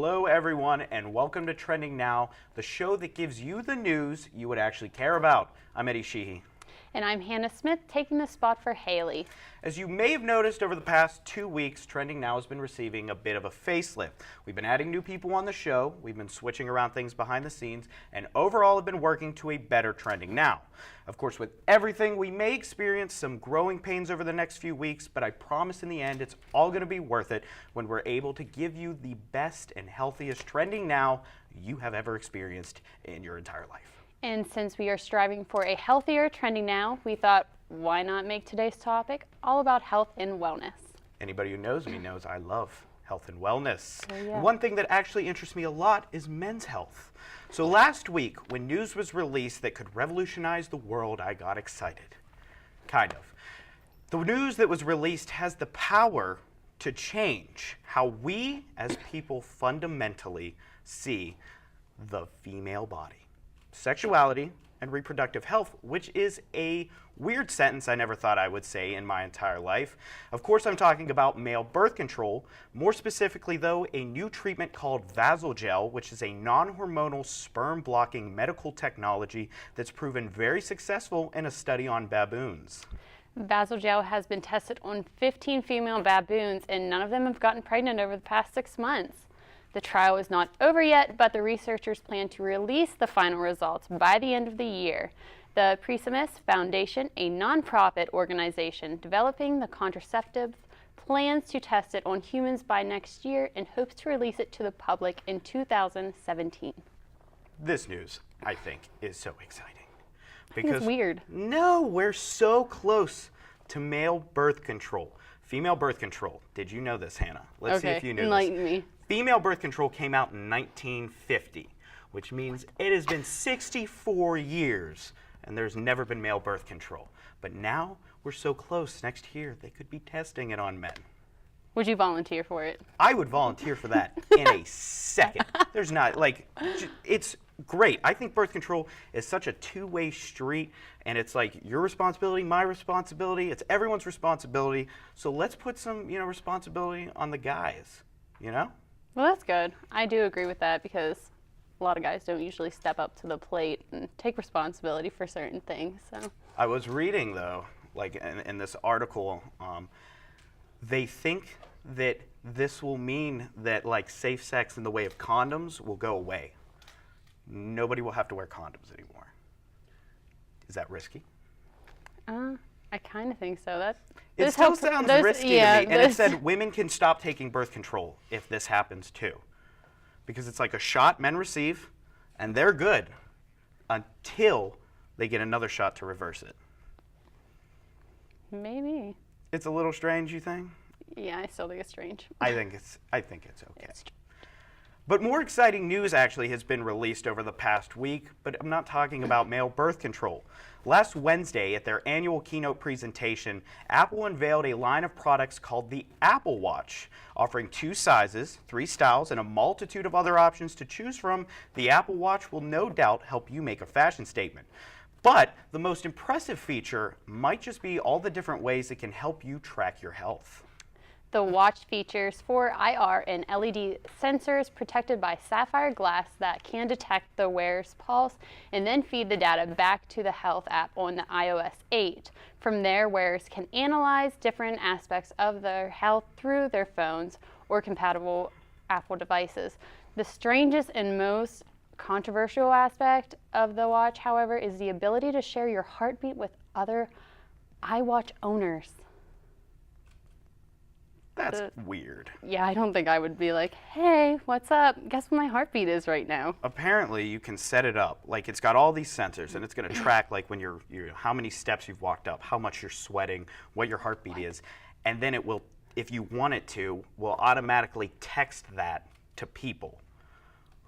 Hello everyone and welcome to Trending Now, the show that gives you the news you would actually care about. I'm Eddie Sheehy. And I'm Hannah Smith, taking the spot for Haley. As you may have noticed over the past 2 weeks, Trending Now has been receiving a bit of a facelift. We've been adding new people on the show, we've been switching around things behind the scenes, and overall have been working to a better Trending Now. Of course, with everything, we may experience some growing pains over the next few weeks, but I promise in the end it's all going to be worth it when we're able to give you the best and healthiest Trending Now you have ever experienced in your entire life. And since we are striving for a healthier Trending Now, we thought, why not make today's topic all about health and wellness? Anybody who knows me knows I love health and wellness. Oh, yeah. One thing that actually interests me a lot is men's health. So last week, when news was released that could revolutionize the world, I got excited. Kind of. The news that was released has the power to change how we as people fundamentally see the female body. Sexuality and reproductive health, which is a weird sentence I never thought I would say in my entire life. Of course, I'm talking about male birth control. More specifically, though, a new treatment called Vasogel, which is a non-hormonal sperm-blocking medical technology that's proven very successful in a study on baboons. Vasogel has been tested on 15 female baboons, and none of them have gotten pregnant over the past 6 months. The trial is not over yet, but the researchers plan to release the final results by the end of the year. The Precimus Foundation, a nonprofit organization developing the contraceptive, plans to test it on humans by next year and hopes to release it to the public in 2017. This news, I think, is so exciting. Because it's weird. No, we're so close to male birth control. Female birth control. Did you know this, Hannah? Let's see if you knew enlighten this. me. Female birth control came out in 1950, which means it has been 64 years and there's never been male birth control. But now we're so close, next year they could be testing it on men. Would you volunteer for it? I would volunteer for that in a second. There's not, like, it's great. I think birth control is such a two-way street, and it's like your responsibility, my responsibility, it's everyone's responsibility. So let's put some, responsibility on the guys, Well, that's good. I do agree with that because a lot of guys don't usually step up to the plate and take responsibility for certain things. So I was reading, though, like in this article, they think that this will mean that like safe sex in the way of condoms will go away. Nobody will have to wear condoms anymore. Is that risky? I kind of think so. It still sounds risky to me. And it said women can stop taking birth control if this happens too. Because it's like a shot men receive, and they're good until they get another shot to reverse it. Maybe. It's a little strange, you think? Yeah, I still think it's strange. I think it's okay. But more exciting news actually has been released over the past week, but I'm not talking about male birth control. Last Wednesday, at their annual keynote presentation, Apple unveiled a line of products called the Apple Watch. Offering 2 sizes, 3 styles, and a multitude of other options to choose from, the Apple Watch will no doubt help you make a fashion statement. But the most impressive feature might just be all the different ways it can help you track your health. The watch features 4 IR and LED sensors protected by sapphire glass that can detect the wearer's pulse and then feed the data back to the health app on the iOS 8. From there, wearers can analyze different aspects of their health through their phones or compatible Apple devices. The strangest and most controversial aspect of the watch, however, is the ability to share your heartbeat with other iWatch owners. That's weird. Yeah, I don't think I would be like, hey, what's up? Guess what my heartbeat is right now? Apparently, you can set it up. Like, it's got all these sensors, and it's going to track, like, when you're how many steps you've walked up, how much you're sweating, what your heartbeat is. And then it will, if you want it to, will automatically text that to people.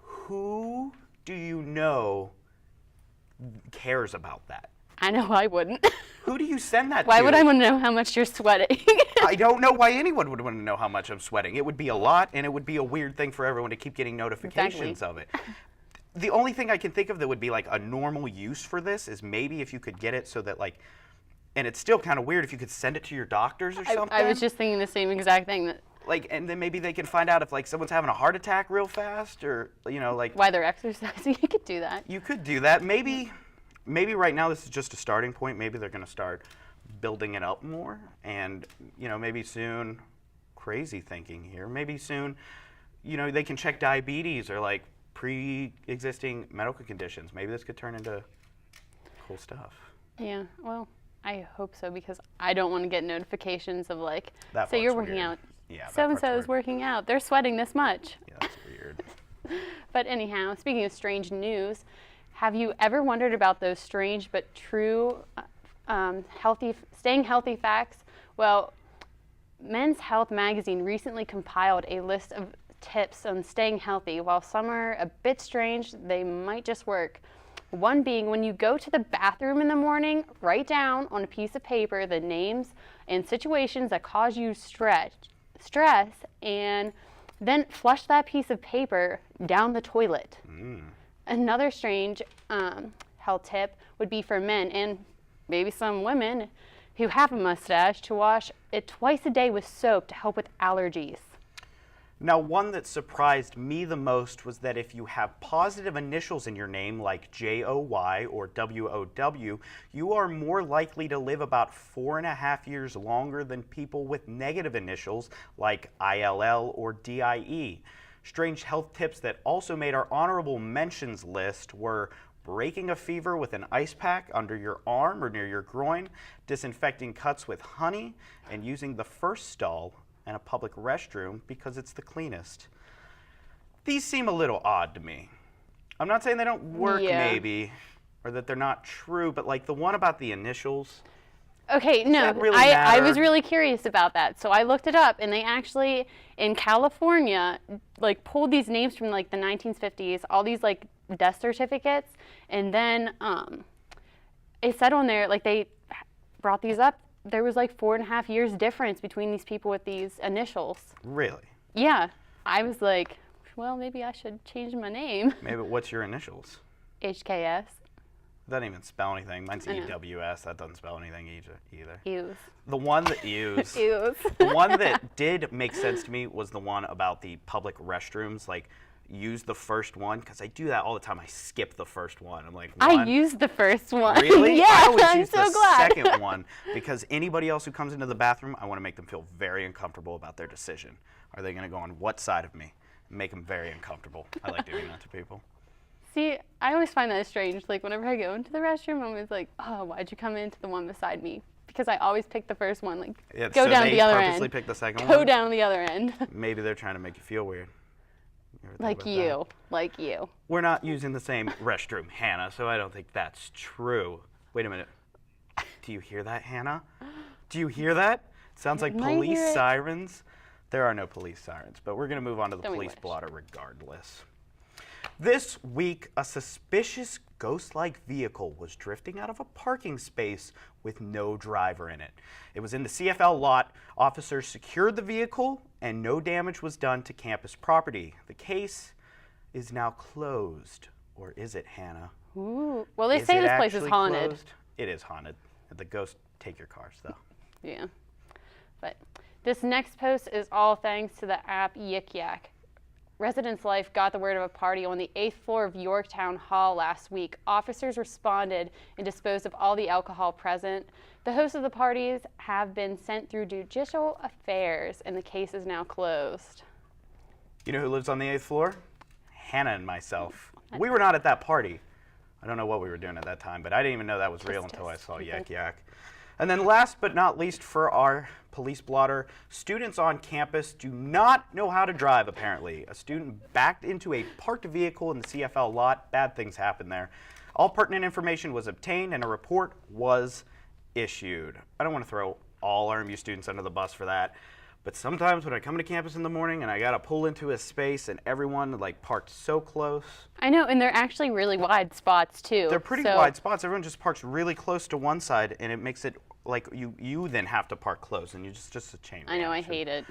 Who do you know cares about that? I know I wouldn't. Who do you send that to? Why would I want to know how much you're sweating? I don't know why anyone would want to know how much I'm sweating. It would be a lot, and it would be a weird thing for everyone to keep getting notifications of it. The only thing I can think of that would be like a normal use for this is maybe if you could get it so that like, and it's still kind of weird if you could send it to your doctors or something. I was just thinking the same exact thing. That Like, and then maybe they can find out if like someone's having a heart attack real fast, or like While they're exercising, you could do that. you could do that. Maybe right now this is just a starting point. Maybe they're going to start building it up more, and maybe soon, crazy thinking here, maybe soon, they can check diabetes or like pre-existing medical conditions. Maybe this could turn into cool stuff. Yeah, well, I hope so, because I don't want to get notifications of like, That so you're part's working weird. out. Yeah, that So and so part's is weird. working out. They're sweating this much. Yeah, that's weird. But anyhow, speaking of strange news, have you ever wondered about those strange but true staying healthy facts? Well, Men's Health magazine recently compiled a list of tips on staying healthy. While some are a bit strange, they might just work. One being, when you go to the bathroom in the morning, write down on a piece of paper the names and situations that cause you stress, and then flush that piece of paper down the toilet. Another strange health tip would be for men, and maybe some women who have a mustache, to wash it twice a day with soap to help with allergies. Now, one that surprised me the most was that if you have positive initials in your name, like J-O-Y or W-O-W, you are more likely to live about 4.5 years longer than people with negative initials, like I-L-L or D-I-E. Strange health tips that also made our honorable mentions list were breaking a fever with an ice pack under your arm or near your groin, disinfecting cuts with honey, and using the first stall in a public restroom because it's the cleanest. These seem a little odd to me. I'm not saying they don't work, maybe, or that they're not true, but like the one about the initials. Okay, no, that really I was matter? really curious about that. So I looked it up, and they actually, in California, like pulled these names from like the 1950s, all these like death certificates, and then it said on there, like they brought these up, there was like 4.5 years difference between these people with these initials. Really? Yeah, I was like, well, maybe I should change my name. Maybe what's your initials? HKS. Doesn't even spell anything. Mine's I know. EWS. That doesn't spell anything either. Ews. The one that Ews. Ews. The one that did make sense to me was the one about the public restrooms. Like, use the first one, because I do that all the time. I skip the first one. I'm like, I used the first one. Really? Yeah, I always I'm use so the glad. second one, because anybody else who comes into the bathroom, I want to make them feel very uncomfortable about their decision. Are they going to go on what side of me? Make them very uncomfortable. I like doing that to people. See, I always find that strange. Like, whenever I go into the restroom, I'm always like, oh, why'd you come into the one beside me? Because I always pick the first one. Like, Yeah, go so down they the other purposely end. pick the second Go one? down the other end. Maybe they're trying to make you feel weird. You ever think Like about that? you. Like you. We're not using the same restroom, Hannah, so I don't think that's true. Wait a minute. Do you hear that, Hannah? Do you hear that? Sounds like Might police hear it. sirens. There are no police sirens, but we're going to move on to the Don't we police wish? blotter regardless. This week, a suspicious ghost-like vehicle was drifting out of a parking space with no driver in it. It was in the CFL lot. Officers secured the vehicle, and no damage was done to campus property. The case is now closed. Or is it, Hannah? Ooh. Well, they Is say it this place is actually haunted. closed? It is haunted. The ghosts take your cars, though. Yeah. But this next post is all thanks to the app Yik Yak. Residents' Life got the word of a party on the 8th floor of Yorktown Hall last week. Officers responded and disposed of all the alcohol present. The hosts of the parties have been sent through judicial affairs, and the case is now closed. You know who lives on the 8th floor? Hannah and myself. We were not at that party. I don't know what we were doing at that time, but I didn't even know that was real until I saw Yak Yak. And then last but not least for our police blotter, students on campus do not know how to drive, apparently. A student backed into a parked vehicle in the CFL lot. Bad things happened there. All pertinent information was obtained and a report was issued. I don't want to throw all RMU students under the bus for that. But sometimes when I come to campus in the morning and I gotta pull into a space and everyone like parked so close. I know, and they're actually really wide spots too. They're pretty wide spots. Everyone just parks really close to one side, and it makes it like you then have to park close, and you just a chain I know, I reaction. hate it.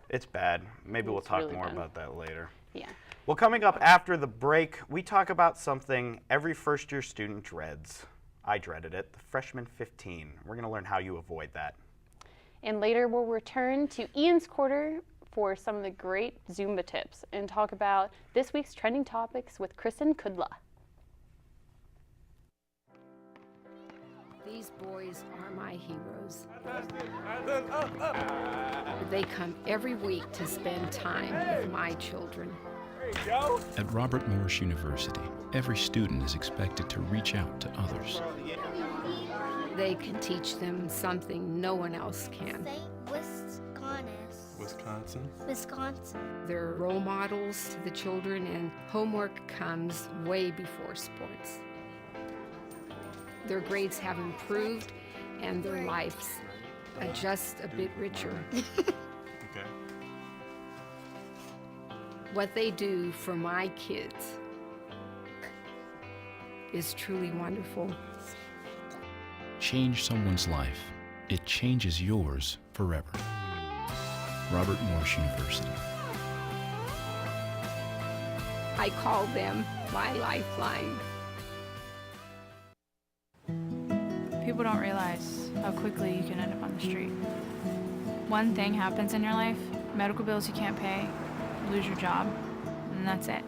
It's bad. Maybe we'll It's talk really more bad. about that later. Yeah. Well, coming up after the break, we talk about something every first-year student dreads. I dreaded it, the freshman 15. We're going to learn how you avoid that. And later we'll return to Ian's Quarter for some of the great Zumba tips and talk about this week's trending topics with Kristen Kudla. These boys are my heroes. They come every week to spend time with my children. At Robert Morris University, every student is expected to reach out to others. They can teach them something no one else can. Wisconsin. They're role models to the children, and homework comes way before sports. Their grades have improved, and their lives are just a bit richer. Okay. What they do for my kids is truly wonderful. Change someone's life. It changes yours forever. Robert Morris University. I call them my lifeline. People don't realize how quickly you can end up on the street. One thing happens in your life, medical bills you can't pay, you lose your job, and that's it.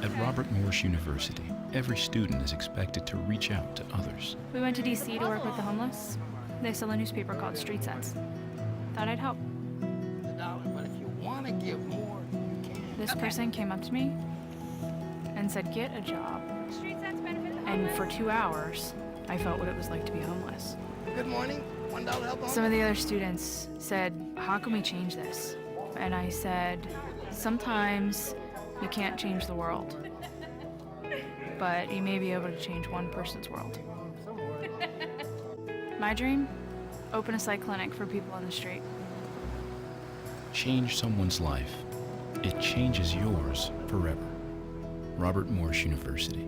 At Robert Morris University, every student is expected to reach out to others. We went to DC to work with the homeless. They sell a newspaper called Street Sense. Thought I'd help. But if you want to give more, you can. This person came up to me and said, "Get a job." And for 2 hours, I felt what it was like to be homeless. Good morning. $1 help. Some of the other students said, "How can we change this?" And I said, "Sometimes you can't change the world, but you may be able to change one person's world." My dream? Open a psych clinic for people on the street. Change someone's life. It changes yours forever. Robert Morris University.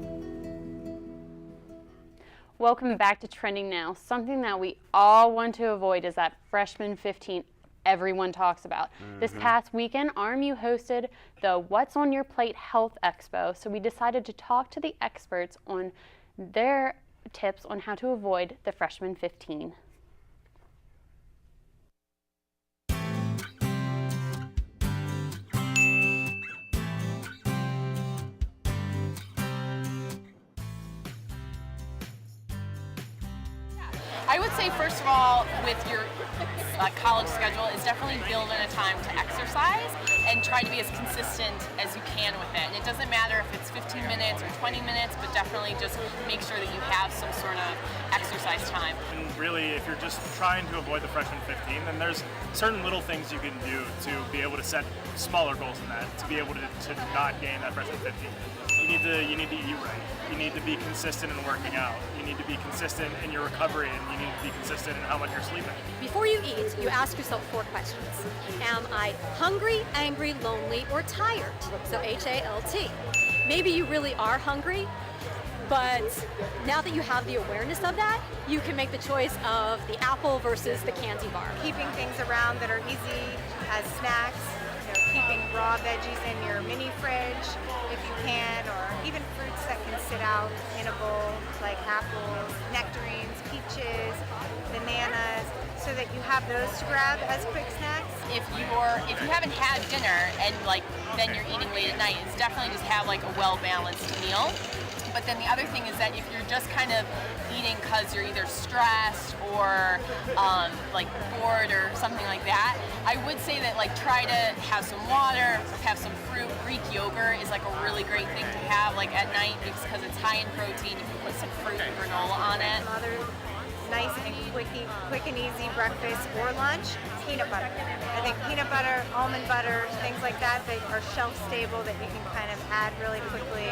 Welcome back to Trending Now. Something that we all want to avoid is that freshman 15 everyone talks about. This past weekend, RMU hosted the What's on Your Plate Health Expo, so we decided to talk to the experts on their tips on how to avoid the freshman 15. I would say, first of all, with your college schedule, is definitely build in a time to exercise and try to be as consistent as you can with it. And it doesn't matter if it's 15 minutes or 20 minutes, but definitely just make sure that you have some sort of exercise time. And really, if you're just trying to avoid the freshman 15, then there's certain little things you can do to be able to set smaller goals than that, to be able to not gain that freshman 15. You need to eat right. You need to be consistent in working out. You need to be consistent in your recovery, and you need to be consistent in how much you're sleeping. Before you eat, you ask yourself 4 questions. Am I hungry, angry, lonely, or tired? So HALT. Maybe you really are hungry, but now that you have the awareness of that, you can make the choice of the apple versus the candy bar. Keeping things around that are easy as snacks, keeping raw veggies in your mini fridge if you can, or even fruits that can sit out in a bowl, like apples, nectarines, peaches, bananas, so that you have those to grab as quick snacks. If you haven't had dinner and then you're eating late at night, it's definitely just have a well-balanced meal. But then the other thing is that if you're just kind of eating because you're either stressed or bored or something like that, I would say that try to have some water, have some fruit. Greek yogurt is a really great thing to have at night because it's high in protein. You can put some fruit and granola on it. Another nice and quick and easy breakfast or lunch, peanut butter. I think peanut butter, almond butter, things like that are shelf stable that you can kind of add really quickly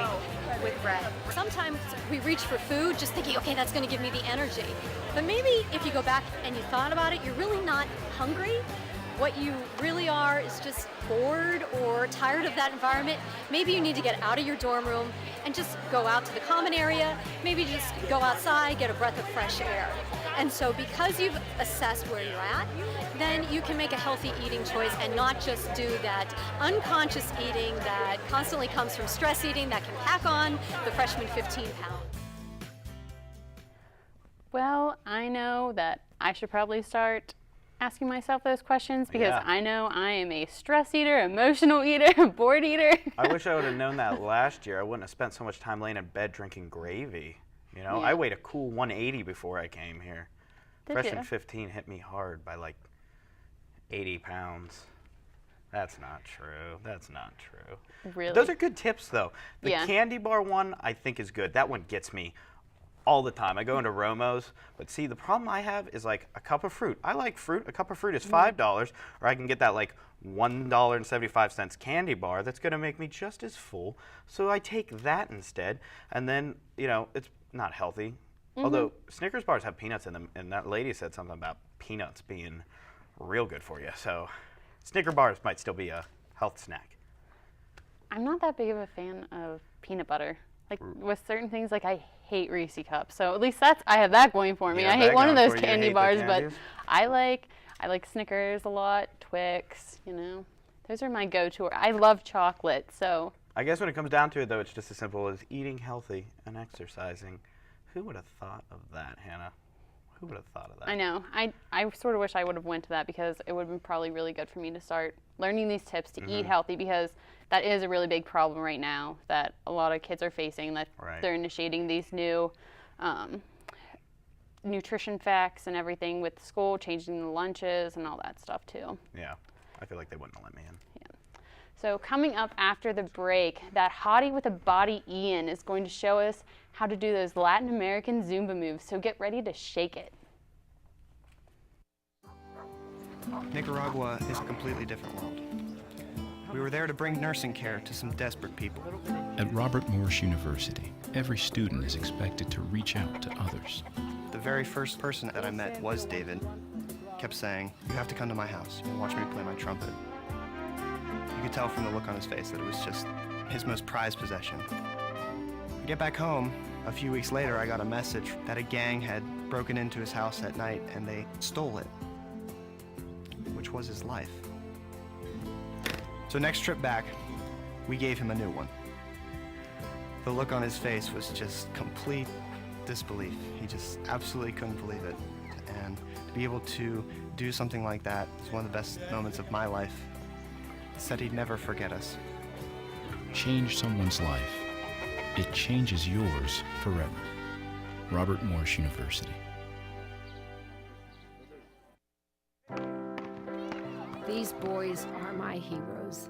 with bread. Sometimes we reach for food just thinking, okay, that's going to give me the energy. But maybe if you go back and you thought about it, you're really not hungry. What you really are is just bored or tired of that environment. Maybe you need to get out of your dorm room and just go out to the common area. Maybe just go outside, get a breath of fresh air. And so because you've assessed where you're at, then you can make a healthy eating choice and not just do that unconscious eating that constantly comes from stress eating that can pack on the freshman 15 pounds. Well, I know that I should probably start asking myself those questions because Yeah. I know I am a stress eater, emotional eater, bored eater. I wish I would have known that last year. I wouldn't have spent so much time laying in bed drinking gravy. You know, Yeah. I weighed a cool 180 before I came here. Did Freshman you? 15 hit me hard by like 80 pounds. That's not true. That's not true. Really? Those are good tips, though. The Yeah. candy bar one, I think, is good. That one gets me all the time. I go into Romo's, but see, the problem I have is like a cup of fruit. I like fruit. A cup of fruit is $5, or I can get that like $1.75 candy bar that's going to make me just as full. So I take that instead, and then, you know, it's not healthy. Although Snickers bars have peanuts in them, and that lady said something about peanuts being real good for you. So Snicker bars might still be a health snack. I'm not that big of a fan of peanut butter. Like with certain things, like I hate Reese cups. So at least I have that going for me. You have I hate that one of going those for you. You candy hate the bars, but candies? I like Snickers a lot, Twix, you know. Those are my go-to. I love chocolate, so. I guess when it comes down to it, though, it's just as simple as eating healthy and exercising. Who would have thought of that, Hannah? Who would have thought of that? I know. I sort of wish I would have went to that because it would have been probably really good for me to start learning these tips to eat healthy, because that is a really big problem right now that a lot of kids are facing, that they're initiating these new nutrition facts and everything with school, changing the lunches and all that stuff too. Yeah, I feel like they wouldn't have let me in. So coming up after the break, that hottie with a body Ian is going to show us how to do those Latin American Zumba moves, so get ready to shake it. Nicaragua is a completely different world. We were there to bring nursing care to some desperate people. At Robert Morris University, every student is expected to reach out to others. The very first person that I met was David. Kept saying, "You have to come to my house and watch me play my trumpet." You could tell from the look on his face that it was just his most prized possession. I get back home. A few weeks later, I got a message that a gang had broken into his house at night and they stole it, which was his life. So next trip back, we gave him a new one. The look on his face was just complete disbelief. He just absolutely couldn't believe it. And to be able to do something like that is one of the best moments of my life. He said he'd never forget us. Change someone's life. It changes yours forever. Robert Morris University. These boys are my heroes.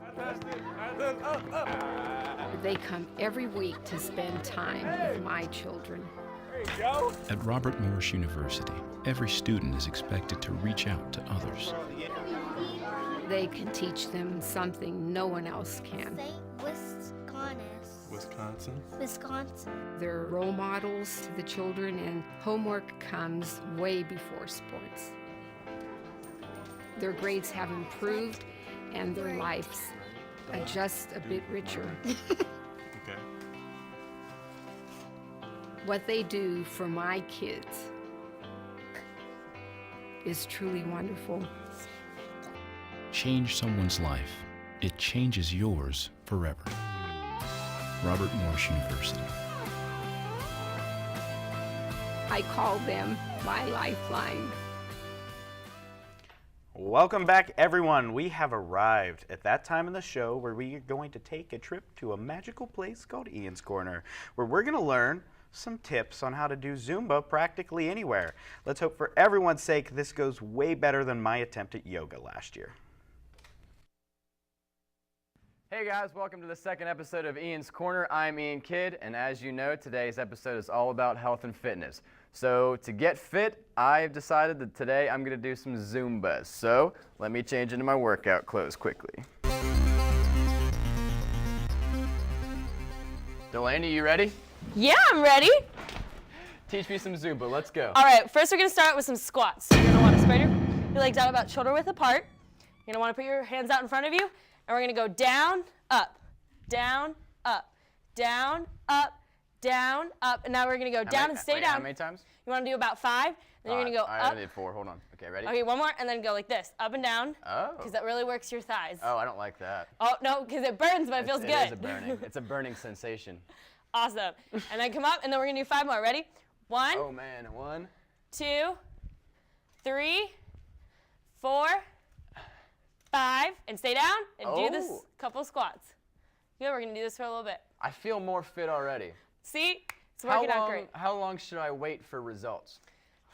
They come every week to spend time with my children. At Robert Morris University, every student is expected to reach out to others. They can teach them something no one else can. Wisconsin. They're role models to the children, and homework comes way before sports. Their grades have improved, and their lives are just a bit richer. Okay. What they do for my kids is truly wonderful. Change someone's life. It changes yours forever. Robert Morris University. I call them my lifeline. Welcome back, everyone. We have arrived at that time in the show where we are going to take a trip to a magical place called Ian's Corner, where we're going to learn some tips on how to do Zumba practically anywhere. Let's hope for everyone's sake this goes way better than my attempt at yoga last year. Hey guys, welcome to the second episode of Ian's Corner. I'm Ian Kidd, and as you know, today's episode is all about health and fitness. So to get fit, I've decided that today I'm going to do some Zumbas. So let me change into my workout clothes quickly. Delaney, you ready? Yeah, I'm ready. Teach me some Zumba. Let's go. All right, first we're going to start with some squats. So you're going to want to spread your legs out about shoulder width apart. You're going to want to put your hands out in front of you. And we're going to go down, up, down, up, down, up, down, up. And now we're going to go down and stay down. How many times? You want to do about 5. Then you're going to go up. I did 4. Hold on. Okay, ready? Okay, one more. And then go like this, up and down. Oh. Because that really works your thighs. Oh, I don't like that. Oh, no, because it burns, but it feels good. It is a burning. It's a burning sensation. Awesome. And then come up, and then we're going to do 5 more. Ready? 1. Oh, man. 1. 2, 3, 4, 5, and stay down and do this Oh. couple squats. Good, we're gonna do this for a little bit. I feel more fit already. See, it's working out great. How long should I wait for results?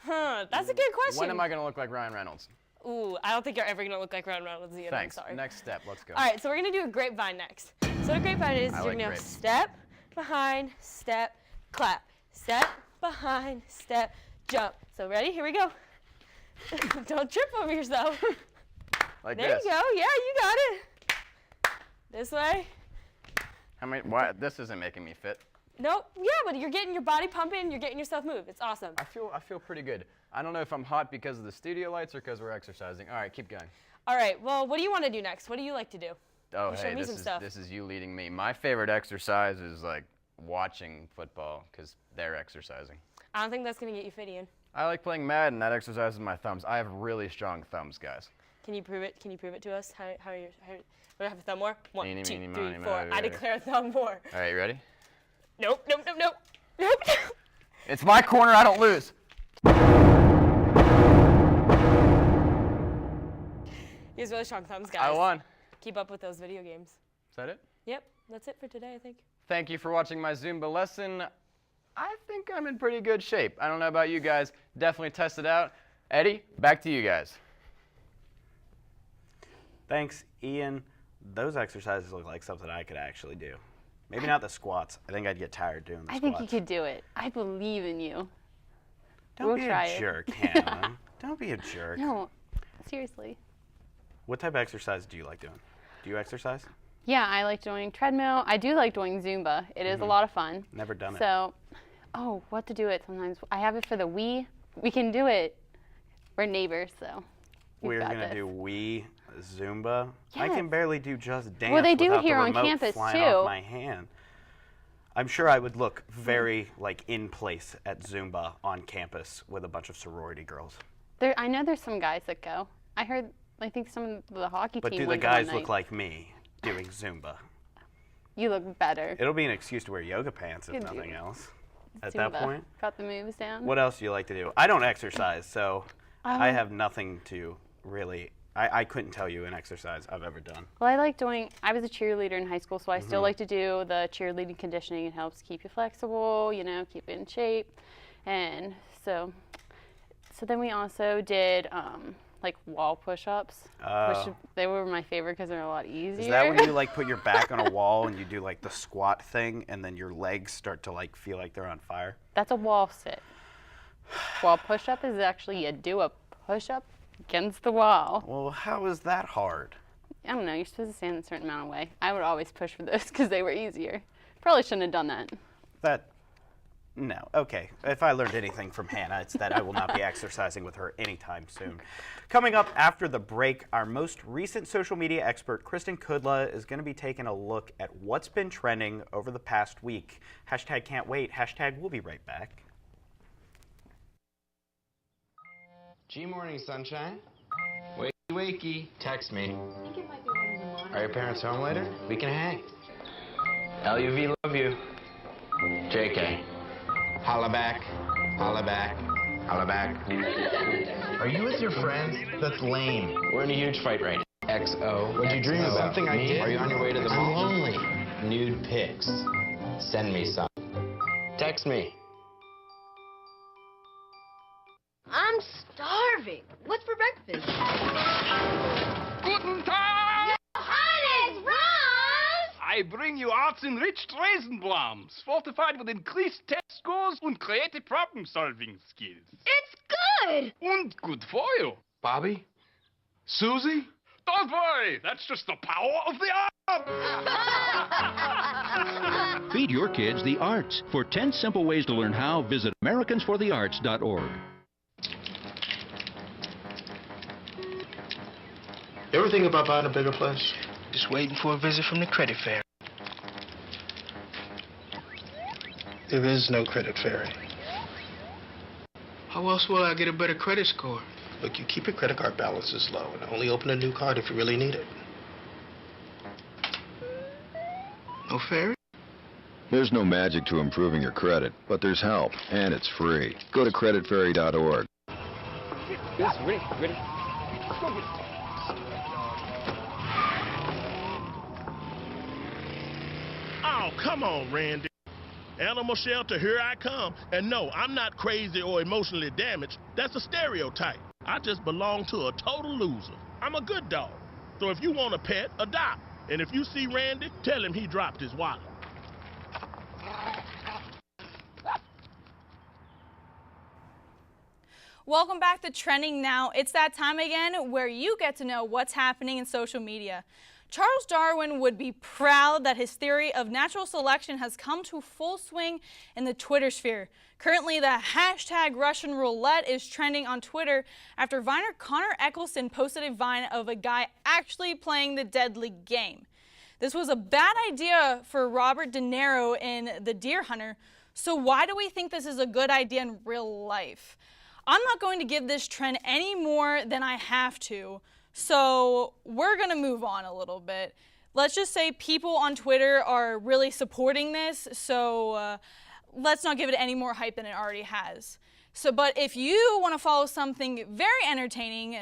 That's a good question. When am I gonna look like Ryan Reynolds? Ooh, I don't think you're ever gonna look like Ryan Reynolds either. Thanks. I'm sorry. Next step, let's go. All right, so we're gonna do a grapevine next. So what a grapevine is, I you're like gonna grapes. step, behind, step, clap. Step, behind, step, jump. So ready? Here we go. Don't trip over yourself. Like there this. you go. Yeah, you got it. This way. Why? This isn't making me fit. Nope. Yeah, but you're getting your body pumping. You're getting yourself moved. It's awesome. I feel pretty good. I don't know if I'm hot because of the studio lights or because we're exercising. All right, keep going. All right. Well, what do you want to do next? What do you like to do? Oh, You hey, show me some stuff. this is you leading me. My favorite exercise is like watching football because they're exercising. I don't think that's gonna get you fit, Ian. I like playing Madden. That exercises my thumbs. I have really strong thumbs, guys. Can you prove it? Can you prove it to us? Do I have a thumb more? 1, Eeny, 2, meeny, 3, miny, 4. moe, I declare a thumb more. All right, you ready? Nope, nope, nope, nope. Nope. It's my corner. I don't lose. He has really strong thumbs, guys. I won. Keep up with those video games. Is that it? Yep, that's it for today, I think. Thank you for watching my Zumba lesson. I think I'm in pretty good shape. I don't know about you guys. Definitely test it out. Eddie, back to you guys. Thanks, Ian. Those exercises look like something I could actually do. Maybe not the squats. I think I'd get tired doing the I squats. think you could do it. I believe in you. Don't We'll be try a it. jerk, Hannah. Don't be a jerk. No, seriously. What type of exercise do you like doing? Do you exercise? Yeah, I like doing treadmill. I do like doing Zumba. It is a lot of fun. Never done it. So, what to do it sometimes. I have it for the Wii. We can do it. We're neighbors, so. We're got going to this. do Wii Zumba. I Yes. can barely do Just Dance Well, they do without here the on remote campus, flying too. off my hand. I'm sure I would look very like in place at Zumba on campus with a bunch of sorority girls. I know there's some guys that go. I think some of the hockey But team do the went to one guys night. look like me doing Zumba? You look better. It'll be an excuse to wear yoga pants if You do. nothing else. At that Zumba. point. Got the moves down. What else do you like to do? I don't exercise, so I Um, have nothing to really. I couldn't tell you an exercise I've ever done. Well, I was a cheerleader in high school, so I still Mhm. like to do the cheerleading conditioning. It helps keep you flexible, keep you in shape. And so then we also did like wall push-ups. Oh. They were my favorite because they're a lot easier. Is that when you like put your back on a wall and you do like the squat thing and then your legs start to like feel like they're on fire? That's a wall sit. Wall push-up is actually you do a push-up against the wall. Well, how is that hard? I don't know. You're supposed to stand a certain amount of way. I would always push for those because they were easier. Probably shouldn't have done that. No. Okay. If I learned anything from Hannah, it's that I will not be exercising with her anytime soon. Coming up after the break, our most recent social media expert, Kristen Kudla, is going to be taking a look at what's been trending over the past week. Hashtag can't wait. Hashtag we'll be right back. Morning, sunshine. Wakey, wakey. Text me. Are your parents home later? We can hang. LUV, love you. JK. Holla back. Holla back. Holla back. Are you with your friends? That's lame. We're in a huge fight right now. XO. What'd you dream about? Something I did. Are you on your way to the mall? I'm lonely. Nude pics. Send me some. Text me. I'm starving. What's for breakfast? Guten Tag! Johannes, Franz! I bring you arts-enriched Raisinblums, fortified with increased test scores and creative problem-solving skills. It's good! And good for you. Bobby? Susie? Don't worry, that's just the power of the art! Feed your kids the arts. For 10 simple ways to learn how, visit AmericansForTheArts.org. You ever think about buying a bigger place? Just waiting for a visit from the credit fairy. There is no credit fairy. How else will I get a better credit score? Look, you keep your credit card balances low and only open a new card if you really need it. No fairy? There's no magic to improving your credit, but there's help, and it's free. Go to creditfairy.org. Yes, ready, ready. Oh, come on, Randy. Animal shelter, here I come. And no, I'm not crazy or emotionally damaged. That's a stereotype. I just belong to a total loser. I'm a good dog. So if you want a pet, adopt. And if you see Randy, tell him he dropped his wallet. Welcome back to Trending Now. It's that time again where you get to know what's happening in social media. Charles Darwin would be proud that his theory of natural selection has come to full swing in the Twitter sphere. Currently, the hashtag Russian roulette is trending on Twitter after Viner Connor Eccleston posted a Vine of a guy actually playing the deadly game. This was a bad idea for Robert De Niro in The Deer Hunter, so why do we think this is a good idea in real life? I'm not going to give this trend any more than I have to, so we're going to move on a little bit. Let's just say people on Twitter are really supporting this, so let's not give it any more hype than it already has. But if you want to follow something very entertaining,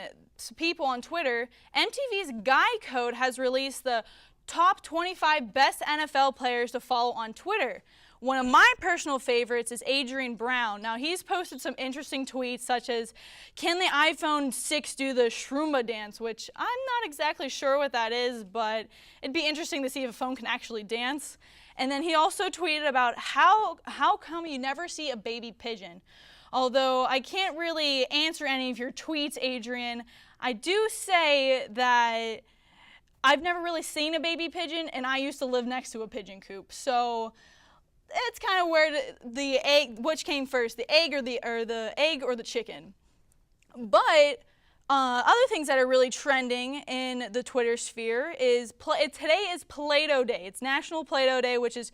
people on Twitter, MTV's Guy Code has released the top 25 best NFL players to follow on Twitter. One of my personal favorites is Adrian Brown. Now, he's posted some interesting tweets such as, can the iPhone 6 do the Shroomba dance, which I'm not exactly sure what that is, but it'd be interesting to see if a phone can actually dance. And then he also tweeted about how come you never see a baby pigeon. Although I can't really answer any of your tweets, Adrian, I do say that I've never really seen a baby pigeon, and I used to live next to a pigeon coop. So it's kind of where the egg, which came first, the egg or the chicken. But other things that are really trending in the Twitter sphere is today is Play-Doh Day. It's National Play-Doh Day, which is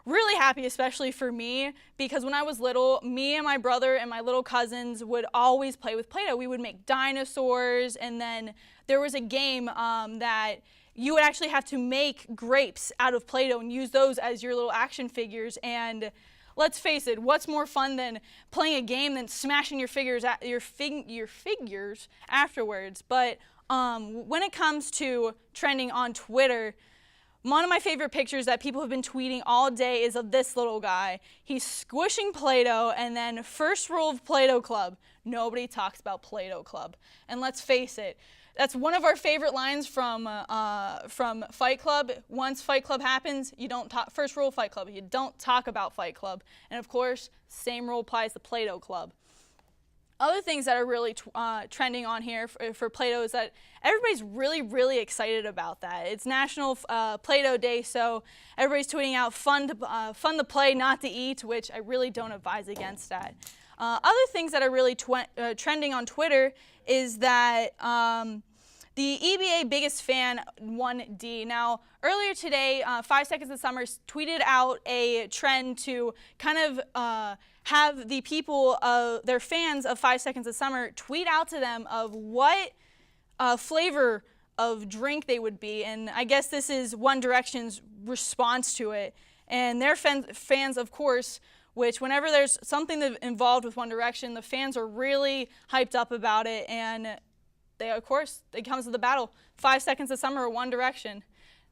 really happy, especially for me, because when I was little, me and my brother and my little cousins would always play with Play-Doh. We would make dinosaurs, and then there was a game that you would actually have to make grapes out of Play-Doh and use those as your little action figures. And let's face it, what's more fun than playing a game than smashing your figures afterwards? But when it comes to trending on Twitter, one of my favorite pictures that people have been tweeting all day is of this little guy. He's squishing Play-Doh, and then first rule of Play-Doh Club, nobody talks about Play-Doh Club. And let's face it, that's one of our favorite lines from Fight Club. Once Fight Club happens, you don't talk. First rule of Fight Club, you don't talk about Fight Club. And of course, same rule applies to Play-Doh Club. Other things that are really trending on here for Play-Doh is that everybody's really, really excited about that. It's National Play-Doh Day, so everybody's tweeting out fun to play, not to eat, which I really don't advise against that. Other things that are really trending on Twitter is that the EBA Biggest Fan 1D. Now, earlier today, 5 Seconds of Summer tweeted out a trend to kind of have the people, their fans of 5 Seconds of Summer, tweet out to them of what flavor of drink they would be. And I guess this is One Direction's response to it. And their fans, of course, which whenever there's something involved with One Direction, the fans are really hyped up about it. And they, of course, it comes to the battle. 5 Seconds of Summer or One Direction.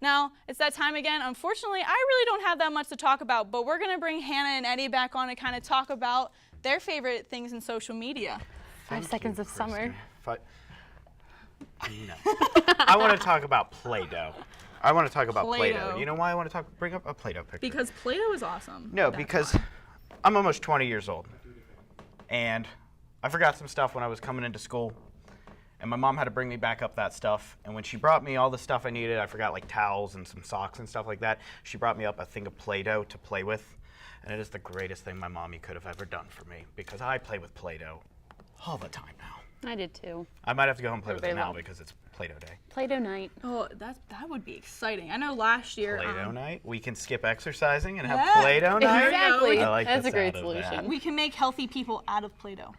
Now, it's that time again. Unfortunately, I really don't have that much to talk about, but we're going to bring Hannah and Eddie back on to kind of talk about their favorite things in social media. 5 Seconds of Summer. No. I want to talk about Play-Doh. I want to talk about Play-Doh. You know why I want to bring up a Play-Doh picture? Because Play-Doh is awesome. No, because I'm almost 20 years old, and I forgot some stuff when I was coming into school. And my mom had to bring me back up that stuff. And when she brought me all the stuff I needed, I forgot like towels and some socks and stuff like that. She brought me up a thing of Play-Doh to play with. And it is the greatest thing my mommy could have ever done for me, because I play with Play-Doh all the time now. I did too. I might have to go home and play with it now because it's Play-Doh Day. Play-Doh night. Oh, that would be exciting. I know last year. Play-Doh night? We can skip exercising and have Play-Doh night? Exactly. I like That's the a great sound of solution. that. We can make healthy people out of Play-Doh.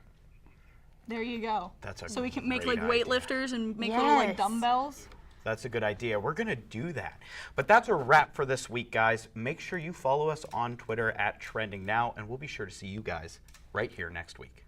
There you go. So we can make like weightlifters and make little like dumbbells. That's a good idea. We're going to do that. But that's a wrap for this week, guys. Make sure you follow us on Twitter @TrendingNow, and we'll be sure to see you guys right here next week.